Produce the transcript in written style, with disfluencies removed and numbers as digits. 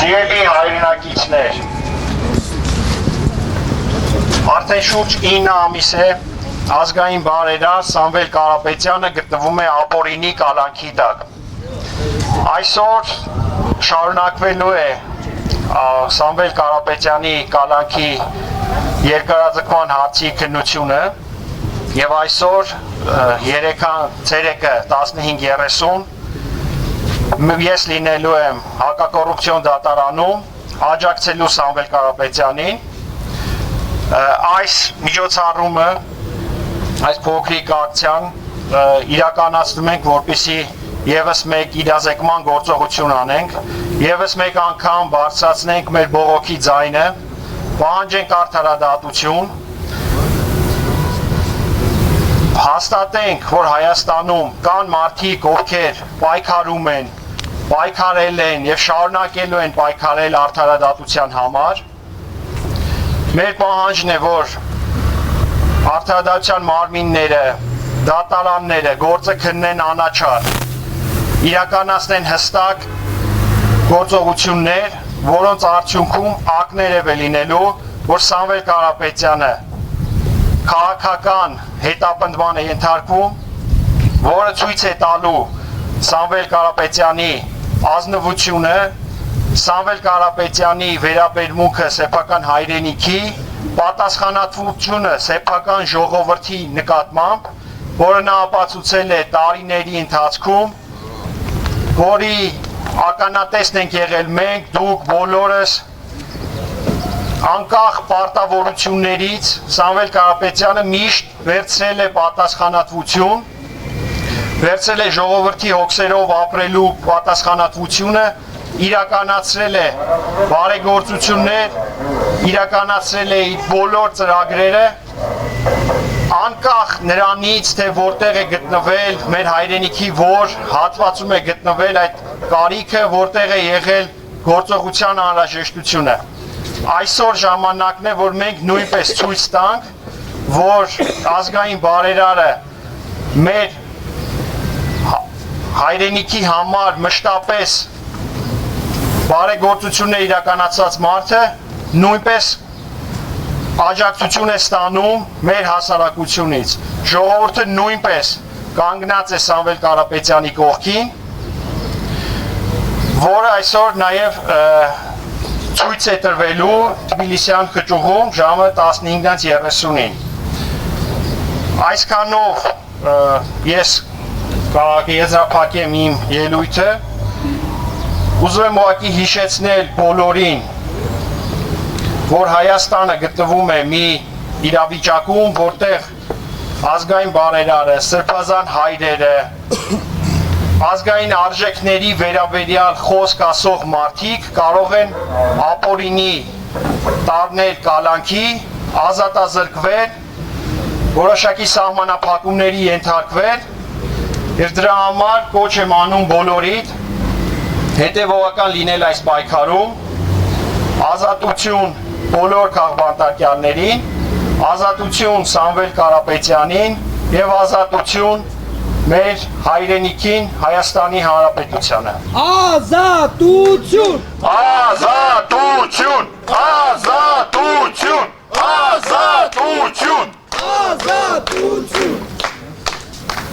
Սիրելի հայրենակիցներ, արդեն շուրջ 9 ամիս է ազգային բարերար Սամվել Կարապետյանը գտնվում է ապօրինի կալանքի տակ։ Այսօր շարունակվելու է Սամվել Կարապետյանի կալանքի երկարաձգման հարցի քննությունը եւ այսօր ցերեկը 15:30 ես լինելու եմ հակակոռուպցիոն դատարանում աջակցելու Սամվել Կարապետյանին։ Այս միջոցառումը, այս փոքրիկ ակցիան իրականացնում ենք, որպեսզի եւս մեկ իրազեկման գործողություն անենք, եւս մեկ անգամ բարձրացնենք մեր բողոքի ձայնը, պահանջենք արդարադատություն, հաստատենք, որ Հայաստանում կան մարդիկ, ովքեր պայքարում են, պայքարել են եւ շարունակելու են պայքարել արդարադատության համար։ Մեր պահանջն է, որ արդարադատության մարմինները, դատարանները գործը քննեն անաչառ, իրականացնեն հստակ գործողություններ, որոնց արդյունքում ակներև է լինելու, որ Սամվել Կարապետյանը քաղաքական հետապնդման է ենթարկվում, որը ցույց է տալու Սամվել Կարապետյանի ազնվությունը, Սամվել Կարապետյանի վերաբերմունքը սեփական հայրենիքի, պատասխանատվությունը սեփական ժողովրդի նկատմամբ, որը նա ապացուցել է տարիների ընթացքում, որի ականատեսն ենք եղել մենք, դուք բոլորս, անկախ պարտավորություններից Սամվել Կարապետյանը միշտ վերցրել է պատասխանատվություն, վերցրել է ժողովրդի հոգսերով ապրելու պատասխանատվությունը, իրականացրել է բարեգործություններ, իրականացրել է իր բոլոր ծրագրերը, անկախ նրանից, թե որտեղ է գտնվել մեր հայրենիքի որ հատվածում է գտնվել այդ կարիքը, որտեղ է եղել գործողության անհրաժեշտությունը։ Այսօր ժամանակն է, որ մենք նույնպես ցույց տանք, որ ազգային բարերարը մեր հայրենիքի համար մշտապես բարեգործություն է իրականացած մարդը, նույնպես աջակցություն է ստանում մեր հասարակությունից։ Ժողովուրդը նույնպես կանգնած է Սամվել Կարապետյանի կողքին, որը այսօր նաև ցույց է տրվելու Թբիլիսյան խճուղում ժամը 15:30-ին։ Այսքանով ես կեզրափակեմ իմ ելույթը, ուզում եմ ուղղակի հիշեցնել բոլորին, որ Հայաստանը գտնվում է մի իրավիճակում, որտեղ ազգային բարերարը, սրբազան հայրերը, ազգային արժեքների վերաբերյալ խոսք ասող մարդիկ կարող են ապօրինի տարնել կալանքի, ազատազրկվել, որոշակի սահմանափակումների ենթարկվել, եւ դրա համար կոչ եմ անում բոլորիդ հետևողական լինել այս պայքարում, ազատություն բոլոր քաղբանտարկյալներին, ազատություն Սամվել Կարապետյանին եւ ազատություն մեր հայրենիքին, Հայաստանի Հանրապետությանը։ Ազատություն! Ազատություն! Ազատություն! Ազատություն! Ազատություն!